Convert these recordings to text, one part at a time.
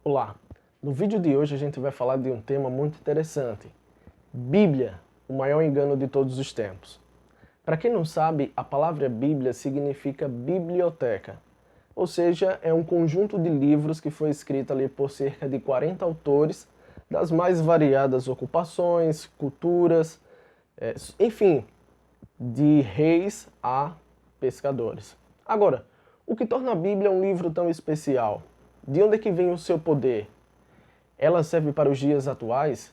Olá! No vídeo de hoje a gente vai falar de um tema muito interessante. Bíblia, o maior engano de todos os tempos. Para quem não sabe, a palavra Bíblia significa biblioteca. Ou seja, é um conjunto de livros que foi escrito ali por cerca de 40 autores das mais variadas ocupações, culturas, enfim, de reis a pescadores. Agora, o que torna a Bíblia um livro tão especial? De onde é que vem o seu poder? Ela serve para os dias atuais?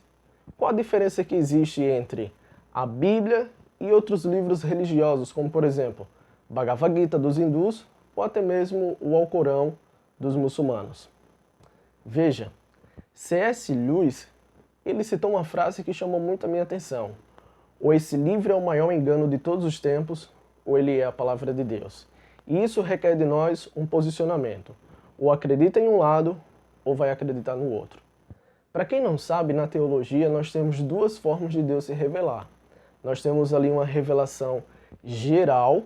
Qual a diferença que existe entre a Bíblia e outros livros religiosos, como por exemplo, Bhagavad Gita dos hindus ou até mesmo o Alcorão dos muçulmanos? Veja, C.S. Lewis, ele citou uma frase que chamou muito a minha atenção. Ou esse livro é o maior engano de todos os tempos, ou ele é a palavra de Deus. E isso requer de nós um posicionamento. Ou acredita em um lado, ou vai acreditar no outro. Para quem não sabe, na teologia nós temos duas formas de Deus se revelar. Nós temos ali uma revelação geral,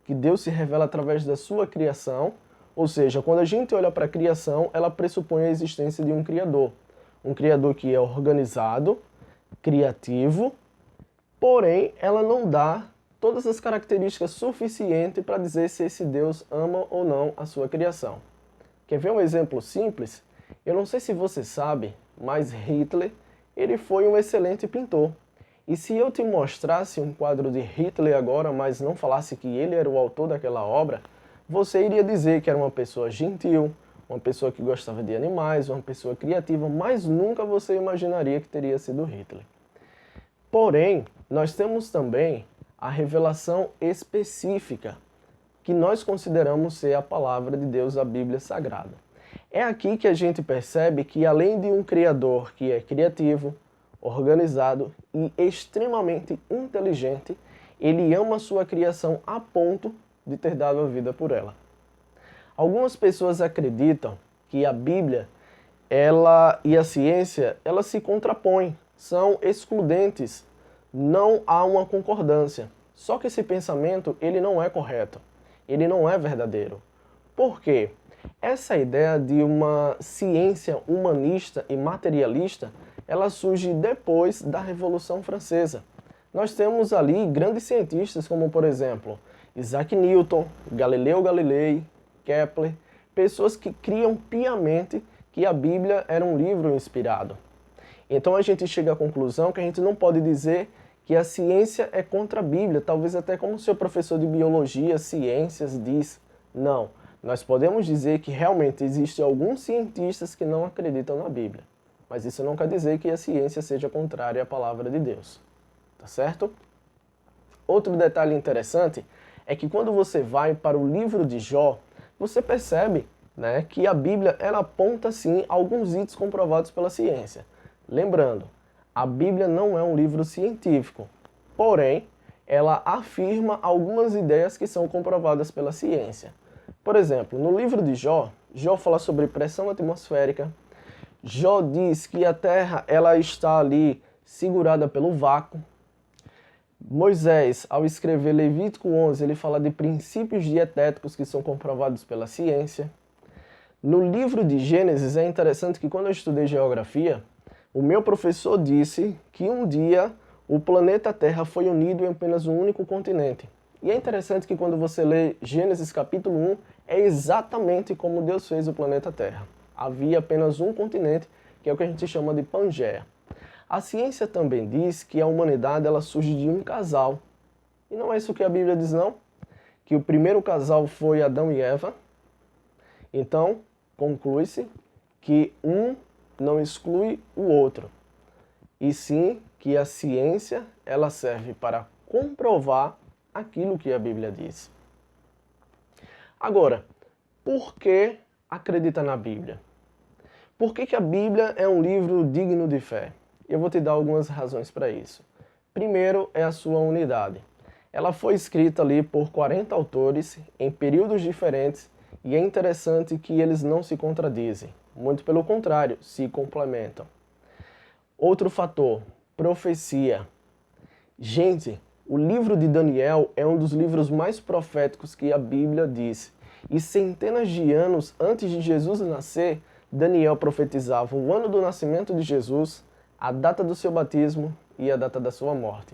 que Deus se revela através da sua criação, ou seja, quando a gente olha para a criação, ela pressupõe a existência de um Criador. Um Criador que é organizado, criativo, porém ela não dá todas as características suficientes para dizer se esse Deus ama ou não a sua criação. Quer ver um exemplo simples? Eu não sei se você sabe, mas Hitler, ele foi um excelente pintor. E se eu te mostrasse um quadro de Hitler agora, mas não falasse que ele era o autor daquela obra, você iria dizer que era uma pessoa gentil, uma pessoa que gostava de animais, uma pessoa criativa, mas nunca você imaginaria que teria sido Hitler. Porém, nós temos também a revelação específica, que nós consideramos ser a palavra de Deus, a Bíblia Sagrada. É aqui que a gente percebe que além de um Criador que é criativo, organizado e extremamente inteligente, ele ama a sua criação a ponto de ter dado a vida por ela. Algumas pessoas acreditam que a Bíblia e a ciência elas se contrapõem, são excludentes, não há uma concordância. Só que esse pensamento ele não é correto. Ele não é verdadeiro. Por quê? Essa ideia de uma ciência humanista e materialista, ela surge depois da Revolução Francesa. Nós temos ali grandes cientistas como, por exemplo, Isaac Newton, Galileu Galilei, Kepler, pessoas que criam piamente que a Bíblia era um livro inspirado. Então a gente chega à conclusão que a gente não pode dizer que a ciência é contra a Bíblia, talvez até como o seu professor de biologia, ciências, diz. Não, nós podemos dizer que realmente existem alguns cientistas que não acreditam na Bíblia. Mas isso não quer dizer que a ciência seja contrária à palavra de Deus. Tá certo? Outro detalhe interessante é que quando você vai para o livro de Jó, você percebe, né, que a Bíblia ela aponta sim alguns itens comprovados pela ciência. Lembrando, a Bíblia não é um livro científico, porém, ela afirma algumas ideias que são comprovadas pela ciência. Por exemplo, no livro de Jó, Jó fala sobre pressão atmosférica, Jó diz que a Terra ela está ali segurada pelo vácuo. Moisés, ao escrever Levítico 11, ele fala de princípios dietéticos que são comprovados pela ciência. No livro de Gênesis é interessante que quando eu estudei geografia, o meu professor disse que um dia o planeta Terra foi unido em apenas um único continente. E é interessante que quando você lê Gênesis capítulo 1, é exatamente como Deus fez o planeta Terra. Havia apenas um continente, que é o que a gente chama de Pangeia. A ciência também diz que a humanidade ela surge de um casal. E não é isso que a Bíblia diz não? Que o primeiro casal foi Adão e Eva. Então, conclui-se que um não exclui o outro, e sim que a ciência ela serve para comprovar aquilo que a Bíblia diz. Agora, por que acredita na Bíblia? Por que a Bíblia é um livro digno de fé? Eu vou te dar algumas razões para isso. Primeiro é a sua unidade. Ela foi escrita ali por 40 autores em períodos diferentes e é interessante que eles não se contradizem. Muito pelo contrário, se complementam. Outro fator, profecia. Gente, o livro de Daniel é um dos livros mais proféticos que a Bíblia diz. E centenas de anos antes de Jesus nascer, Daniel profetizava o ano do nascimento de Jesus, a data do seu batismo e a data da sua morte.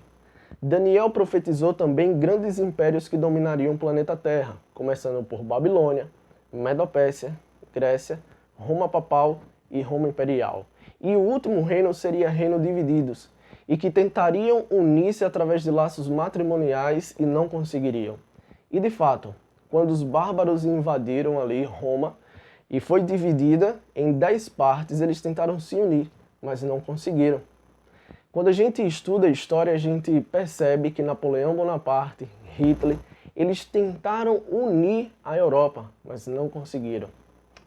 Daniel profetizou também grandes impérios que dominariam o planeta Terra, começando por Babilônia, Medopécia, Grécia, Roma Papal e Roma Imperial. E o último reino seria reino divididos, e que tentariam unir-se através de laços matrimoniais e não conseguiriam. E de fato, quando os bárbaros invadiram ali Roma e foi dividida em 10 partes, eles tentaram se unir, mas não conseguiram. Quando a gente estuda a história, a gente percebe que Napoleão Bonaparte, Hitler, eles tentaram unir a Europa, mas não conseguiram.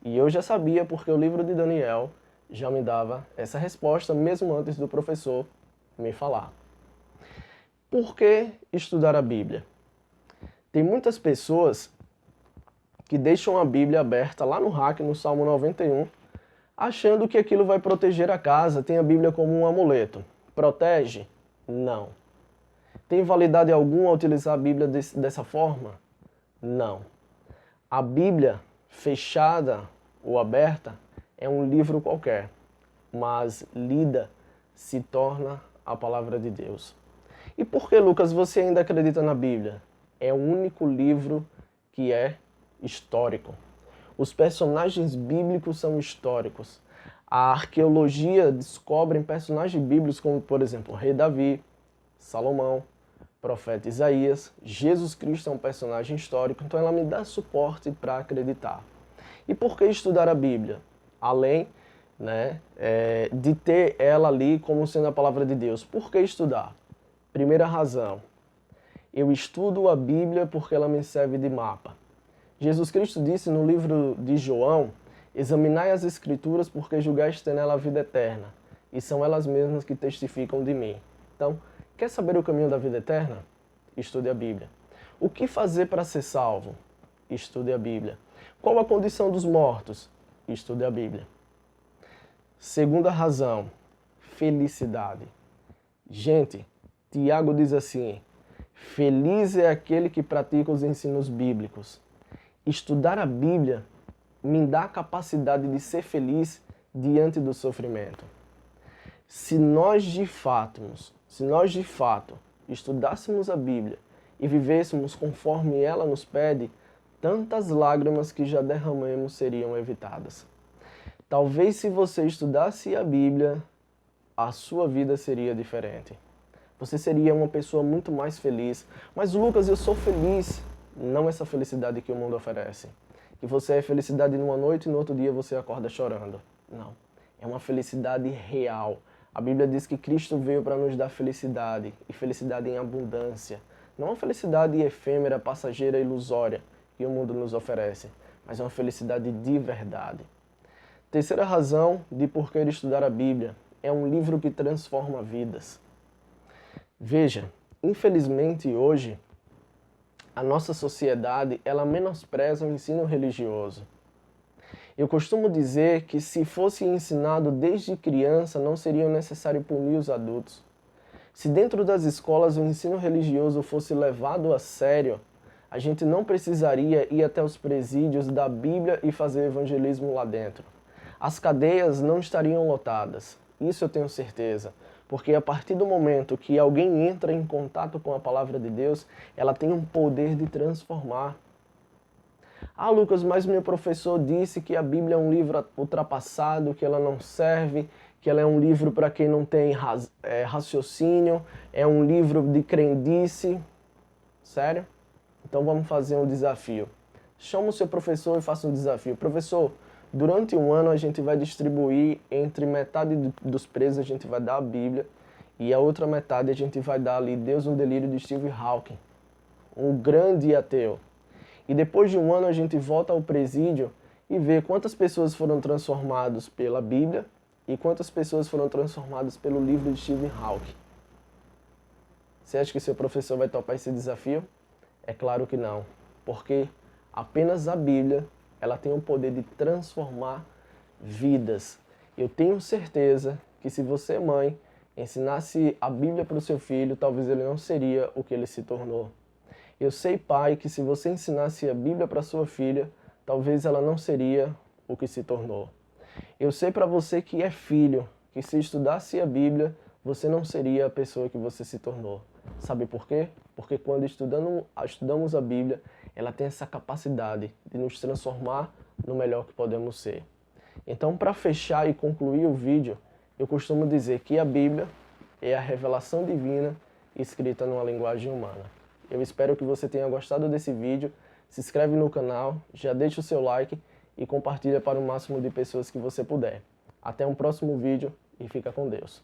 E eu já sabia porque o livro de Daniel já me dava essa resposta, mesmo antes do professor me falar. Por que estudar a Bíblia? Tem muitas pessoas que deixam a Bíblia aberta lá no rack, no Salmo 91, achando que aquilo vai proteger a casa, tem a Bíblia como um amuleto. Protege? Não. Tem validade alguma utilizar a Bíblia dessa forma? Não. A Bíblia, fechada ou aberta, é um livro qualquer, mas lida se torna a palavra de Deus. E por que, Lucas, você ainda acredita na Bíblia? É o único livro que é histórico. Os personagens bíblicos são históricos. A arqueologia descobre personagens bíblicos como, por exemplo, o rei Davi, Salomão, profeta Isaías. Jesus Cristo é um personagem histórico, então ela me dá suporte para acreditar. E por que estudar a Bíblia? Além de ter ela ali como sendo a palavra de Deus. Por que estudar? Primeira razão, eu estudo a Bíblia porque ela me serve de mapa. Jesus Cristo disse no livro de João, examinai as Escrituras porque julgaste ter nela a vida eterna, e são elas mesmas que testificam de mim. Então, quer saber o caminho da vida eterna? Estude a Bíblia. O que fazer para ser salvo? Estude a Bíblia. Qual a condição dos mortos? Estude a Bíblia. Segunda razão, felicidade. Gente, Tiago diz assim, feliz é aquele que pratica os ensinos bíblicos. Estudar a Bíblia me dá a capacidade de ser feliz diante do sofrimento. Se nós de fato estudássemos a Bíblia e vivêssemos conforme ela nos pede, tantas lágrimas que já derramamos seriam evitadas. Talvez se você estudasse a Bíblia, a sua vida seria diferente. Você seria uma pessoa muito mais feliz. Mas Lucas, eu sou feliz. Não essa felicidade que o mundo oferece. Que você é felicidade numa noite e no outro dia você acorda chorando. Não. É uma felicidade real. A Bíblia diz que Cristo veio para nos dar felicidade. E felicidade em abundância. Não uma felicidade efêmera, passageira, ilusória que o mundo nos oferece. Mas uma felicidade de verdade. Terceira razão de por que estudar a Bíblia. É um livro que transforma vidas. Veja, infelizmente hoje, a nossa sociedade, ela menospreza o ensino religioso. Eu costumo dizer que se fosse ensinado desde criança, não seria necessário punir os adultos. Se dentro das escolas o ensino religioso fosse levado a sério, a gente não precisaria ir até os presídios da Bíblia e fazer evangelismo lá dentro. As cadeias não estariam lotadas, isso eu tenho certeza. Porque a partir do momento que alguém entra em contato com a palavra de Deus, ela tem um poder de transformar. Ah, Lucas, mas meu professor disse que a Bíblia é um livro ultrapassado, que ela não serve, que ela é um livro para quem não tem raciocínio, é um livro de crendice. Sério? Então vamos fazer um desafio. Chama o seu professor e faça um desafio. Professor, durante um ano a gente vai distribuir entre metade dos presos, a gente vai dar a Bíblia e a outra metade a gente vai dar ali Deus no Delírio de Stephen Hawking, um grande ateu. E depois de um ano a gente volta ao presídio e vê quantas pessoas foram transformadas pela Bíblia e quantas pessoas foram transformadas pelo livro de Stephen Hawking. Você acha que seu professor vai topar esse desafio? É claro que não, porque apenas a Bíblia ela tem o poder de transformar vidas. Eu tenho certeza que se você, mãe, ensinasse a Bíblia para o seu filho, talvez ele não seria o que ele se tornou. Eu sei, pai, que se você ensinasse a Bíblia para sua filha, talvez ela não seria o que se tornou. Eu sei para você que é filho, que se estudasse a Bíblia, você não seria a pessoa que você se tornou. Sabe por quê? Porque quando estudamos a Bíblia, ela tem essa capacidade de nos transformar no melhor que podemos ser. Então, para fechar e concluir o vídeo, eu costumo dizer que a Bíblia é a revelação divina escrita numa linguagem humana. Eu espero que você tenha gostado desse vídeo. Se inscreve no canal, já deixa o seu like e compartilha para o máximo de pessoas que você puder. Até um próximo vídeo e fica com Deus.